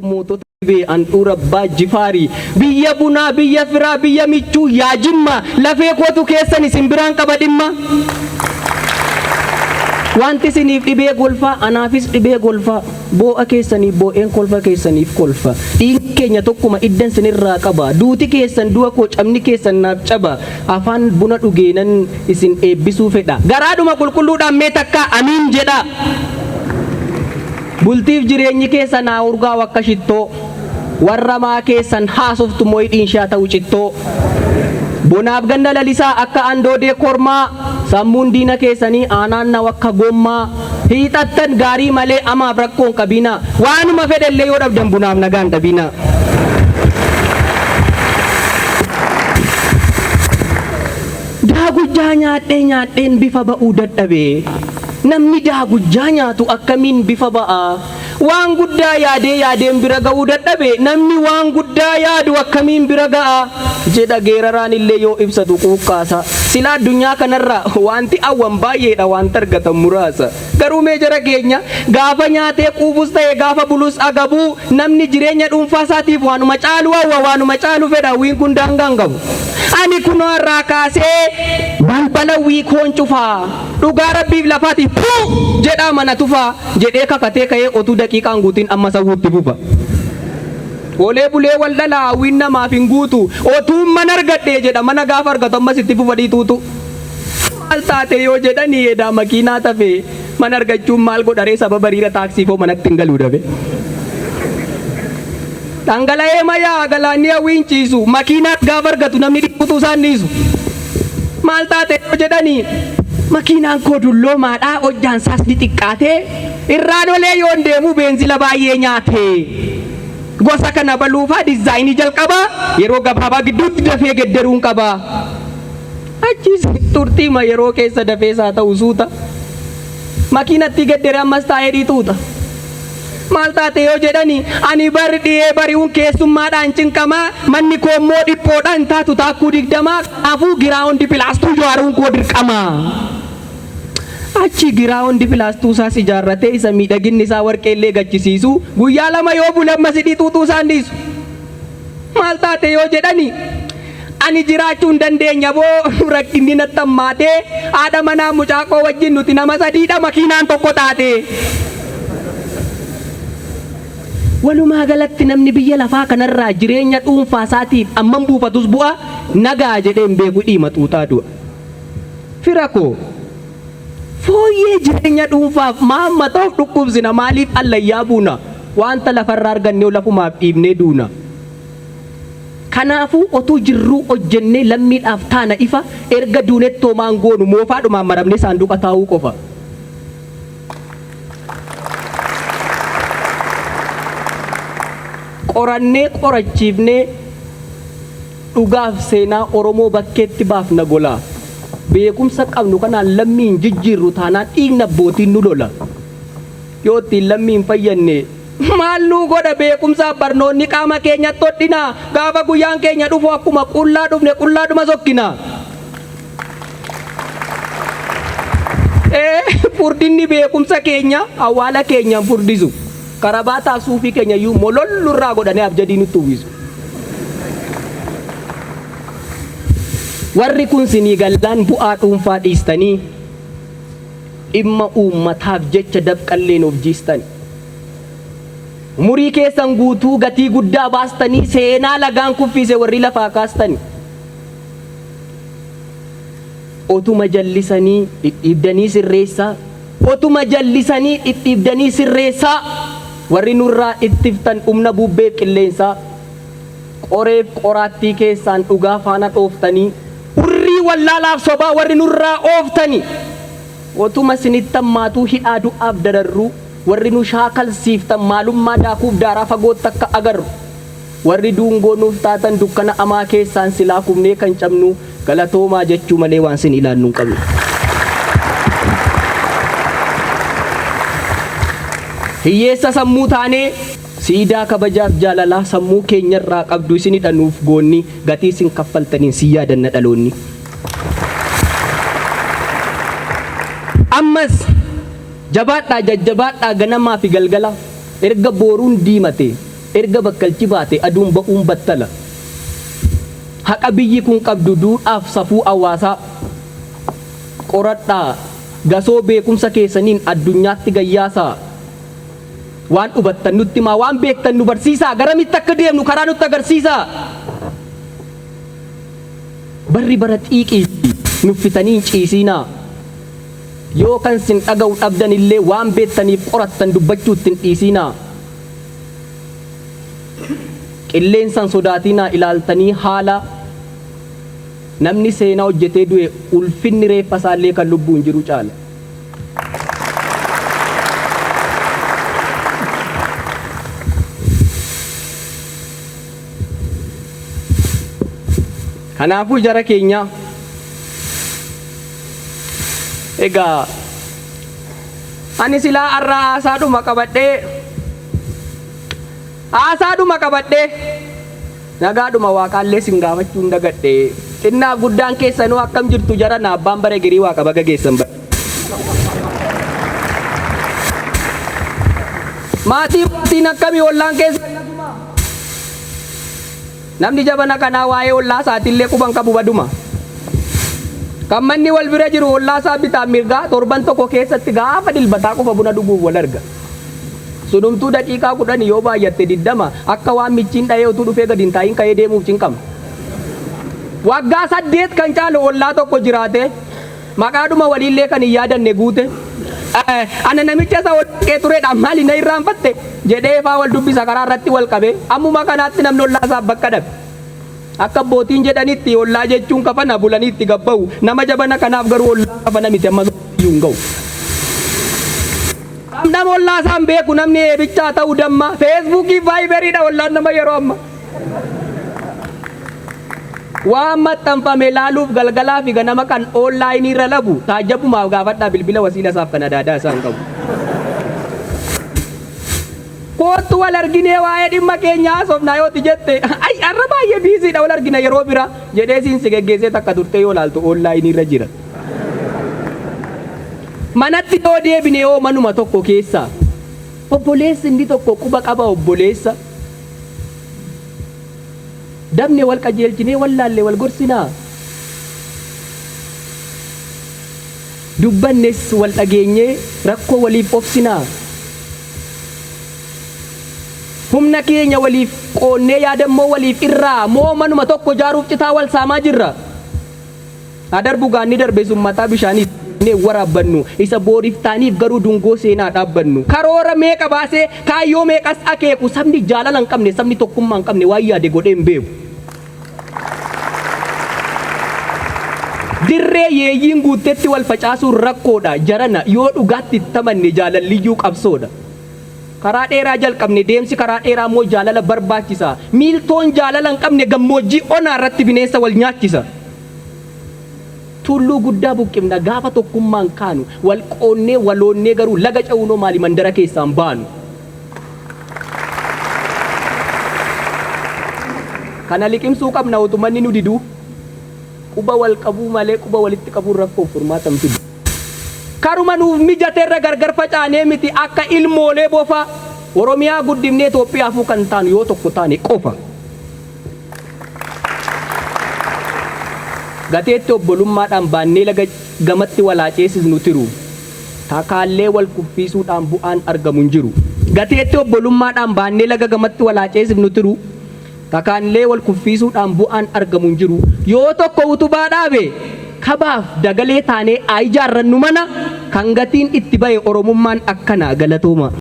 Mootota dhibee handhuura abbaa Jifaarii biyya bunaa biyya firaa biyya michuu yaa Jimma lafee kootu keessan isin biraan qaba dhimma. Wanti isiniif dhibee golfaa anaafis dhibee golfaa boo'a keessaniif boo'een kolfa keessaniif kolfa dhiigni keenya tokkuma iddan sinirraa qaba duuti keessan du'a koo cabni keessan naaf caba afaan buna dhugeenan isin eebbisuu fedha garaadhuma qulqulluudhaan mee takka amiin jedha. Bultiif jireenyi keessan haa urgaa'u akka shittoo warra maa keessan haasoftu moo'idhiin shaa ta'u cittoo bonaaf ganna lalisaa akka andoodee kormaa sammuun diina keessanii aanaan na akka gommaa hiixattan gaarii malee amaaf rakkoon qabina waanuma fedhallee yoo dhabdan bunaaf nagaan dhabina. Daagujjaa nyaadheen bifa ba'uu dadhabee namni daagujjaa nyaatu akkamiin bifa ba'a waan guddaa yaadeen bira ga'uu dadhabe namni waan guddaa yaadu akkamiin bira ga'a jedha geeraraan illee yoo ibsatu quuqqaasa silaa addunyaa kanarra wanti awwan baay'eedha wanta argatan muraasa garuu mee jara keenya gaafa nyaatee quufus ta'e gaafa bulus agabuu namni jireenya dhuunfaa isaatiif waanuma caalu hawwa waanuma caalu fedha wiin kun daangaan qabu. Ani kunoo irraa kaasee balbala wiikoon cufaa dhugaa rabbiif lafaatiif jedhaa mana tufaa jedhee kakatee ka'ee otuu daqiiqaan guutiin amma sawwuutti fufa. Olee bulee wal dhalaa hawwiin namaaf hin guutu otuu mana argadhee jedha mana gaafa argatu ammas itti fufa dhiituutu. Maal taate yoo jedhanii edaa makiinaa tafee mana argachuun maal godharee sababa hiriira taaksiifoo manatti hin galuu dhabe. Dhangala'ee mayaa galaanni hawwiin ciisu makiinaat gaafa argatu namni dhiibutu isaan dhiisu. Maal taate yoo jedhanii makiinaan koo dulloomaadhaa hojjaan isaas ni xiqqaatee irraan olee yoon deemu beenzila baay'ee nyaatee gosa kana baluufaa dizaayinii jalqabaa yeroo gabaabaa gidduutti dafee gedderuun qabaa. Achiis turtiima yeroo keessa dafeesaa ta'u suuta makiinatti geddere ammas taa'ee dhiituuta. Maal taate yoo jedhanii ani bari dhiyee bari'uun keessummaadhaan cinqamaa manni koo immoo dhiphoodhaan taatu taakkuu 20 kanaafuu giraawundi pilaastuu ijaaruun koo dirqamaa. Achi giraawundi pilaastuu isaas ijaarratee isa miidhaginni isaa warqeellee gachisiisu guyyaa 2 yoo bule ammas dhiituutu isaan dhiisu. Maal taate yoo jedhanii ani jiraachuu hin dandeenya boo rakkinni natti hammaatee haadha manaa mucaaqoo wajjin nuti nama 3dha makiinaan tokko taate. Walumaa galatti namni biyya lafaa kanarraa jireenya dhuunfaa isaatiif amman buufatus bu'a nagaa jedheen beeku dhiima xuuxaa du'a. Fira koo fooyyee jireenya dhuunfaaf maamma ta'uuf dhukkubsina maaliif allayyaa buuna wanta lafarraa argannee lafumaaf dhiibnee duuna. Kanaafuu otuu jirruu hojjennee lammiidhaaf taana ifa erga duunettoo maangoonu moofaadhumaan maramnee saanduqa taa'uu qofa. Qorannee qorachiifnee dhugaaf seenaa Oromoo bakkeetti baafna gola beekumsa qabnu kanaan lammiin jijjiirru taanaan dhiigna abbootiin nu lola yoo ittiin lammiin fayyanne maal nu godha beekumsa barnoonni qaama keenyatti hodhina gaafa guyyaan keenya dhufu akkuma qullaa dhufne qullaadhuma sokkina. Furdinni beekumsa keenya awwaala keenyaan furdisu. Karabaataa suufii keenya iyyuu mololluurraa godhanii abjadii nutti uwwisu. Warri kun sinii gallaan bu'aa dhuunfaa dhiistanii dhimma uummataaf jecha dabqalleen of jiistani. Umurii keessan guutuu gatii guddaa baastanii seenaa lagaan kuffise warri lafaa kaastani. Otuma jallisanii dhidhiibdanii sirreessaa. Otuma jallisanii dhidhiibdanii sirreessaa. Warri nurraa ittiftan humna bubbee qilleensaa qoreef qoraattii keessaan dhugaa faana dhooftanii urrii wallaalaaf sobaa warri nurraa ooftanii otuma sinittan maatuu hidhaa du'aaf dararruu warri nu shaakalsiiftan maalummaa daakuuf daaraa fagootti akka agarru warri duungoo nuuf taatan dukkana amaa keessaan silaa kumnee kan cabnu galatoomaa jechuu malee waan sin ilaannu hin qabnu. Hiyyeessa sammuu taanee siidaa kabajaaf jaalalaa sammuu keenyarraa qabdu isinidha nuuf goonni gatii isin kaffaltaniin si yaadanna dhaloonni. Ammas jabaadhaa jajjabaadhaa ganamaa fi galgala erga booruun diimate erga bakkalchi baate aduun ba'uun battala. Haqa biyyi kun qabdu duudhaaf safuu hawaasaa qoradhaa, gasoo beekumsa keessaniin addunyaatti gayyaasaa. Waan hubattan nutti himaa, waan beektan nu barsiisaa, garamitti akka deemnu karaa nutti agarsiisaa. Barri bara xiiqii nuffitanii hin ciisinaa. Yoo kan sin dhaga'u dhabdan illee waan beektaniif qorattan dubbachuutti hin dhiisinaa. Qilleensaan sodaatinaa ilaaltanii haala namni seenaa hojjetee du'e ulfinni reeffa isaallee kan lubbuun jiru caala. Kanaafuu jara keenya egaa ani silaa arraa haasaadhuma qabadhee nagaadhuma waaqaallee sin gaafachuu hin dagadhee xinnaaf guddaan keessanuu akkam jirtu jara na abbaan bare girii waaqa baga geessan bare. Maatiin akkamii ollaan keessa namni jabana kanaa waa'ee ollaa isaatiillee quban qabu baduma. Kan manni wal bira jiru ollaa isaa bitaan mirgaa torban tokko keessatti gaafa dilbataa qofa buna dhuguuf wal arga. Sunumtuu daqiiqaa 10 yoo baay'atte 20 akka waan michiin dha'ee utuu dhufee gadi hin taa'iin ka'ee deemuuf cinqama. Waggaa 8 kan caalu ollaa tokko jiraate maqaadhuma waliillee kan hin yaadanne guute. Ana namicha isa wal qee tureedhaan maali na irraanfatte jedhee faa wal dubbisa karaa irratti wal qabee ammuma kanaatti namni ollaa isaa bakka dhabe. Akka abbootiin jedhanitti ollaa jechuun kafana bulaniitti gabba'u nama jabana kanaaf garuu ollaa kafana miti amma iyyuu hin ga'u. Nama ollaa isaan beeku namni eebichaa ta'uu damma feesbuukii vaayiberiidha ollaan nama yeroo amma. Waan maxxanfame laaluuf galgalaa fi ganama kan oonlaayinii irra labu taajjabumaaf gaafadhaa bilbila wasiila isaaf kan adaadaa isaan qabu. Kootu wal arginee waa'ee dhimma keenyaa haasofnaa yooti jette arra baay'ee biisiidha wal argina yeroo bira jedhee siin si geggeessee takka turtee yoo laaltu oonlaayinii irra jira. Manatti yoo deebine yoo manuma tokko keessa obboleessi inni tokko quba qaba obboleessa. Dabne wal qajeelchinee wal laallee wal gorsinaa. Dubbannes wal dhageenyee rakkoo waliif obsinaa. Humna keenya waliif qoonnee yaadammoo waliif irraa moo manuma tokko jaaruuf citaa wal saamaa jirra. Adarbu gaanni darbe sun mataa bishaaniif ne waraabbannu isa booriif taaniif garuu dungoo seenaa dhaabbannu. Karoora meeqa baasee kaayyoo meeqas akeeku sabni jaalala hin qabne sabni tokkummaa hin qabne waan yaade godhee hin beeku. Dirree yeeyyiin guutetti wal facaasuun rakkoodha jarana yoo dhugaatti tamanne jaalalliyyuu qabsoodha. Karaa dheeraa jalqabne deemsi karaa dheeraa immoo jaalala barbaachisa. Miiltoon jaalala hin qabne gammoojjii onaa irratti bineensa wal nyaachisa. Tulluu guddaa buqqifna gaafa tokkummaan kaanu wal qoonnee waloonnee garuu laga ca'uunoo maali mandara keessaan baanu. Kana liqimsuu qabna utumanni nu diduu. Quba wal qabuu malee quba walitti qabuun rakkoof furmaata hin fidu. Karuma nuuf mijateerra gargar facaanee miti akka ilmoolee bofa Oromiyaa guddifnee Itoophiyaafuu kan taanu yoo tokko taane qofa. Gateetti obbolummaadhaan baannee laga gamatti walaaceessisnu tiru. Takaallee wal kuffisuudhaan bu'aan argamu hin jiru. Gateetti obbolummaadhaan baannee laga gamatti walaaceessisnu tiru. Takaallee wal kuffisuudhaan bu'aan argamu hin jiru. Yoo tokko utubaa dhaabe kabaaf dagalee taanee ijaarrannu mana kan gatiin itti bahe Oromummaan akkana galatooma.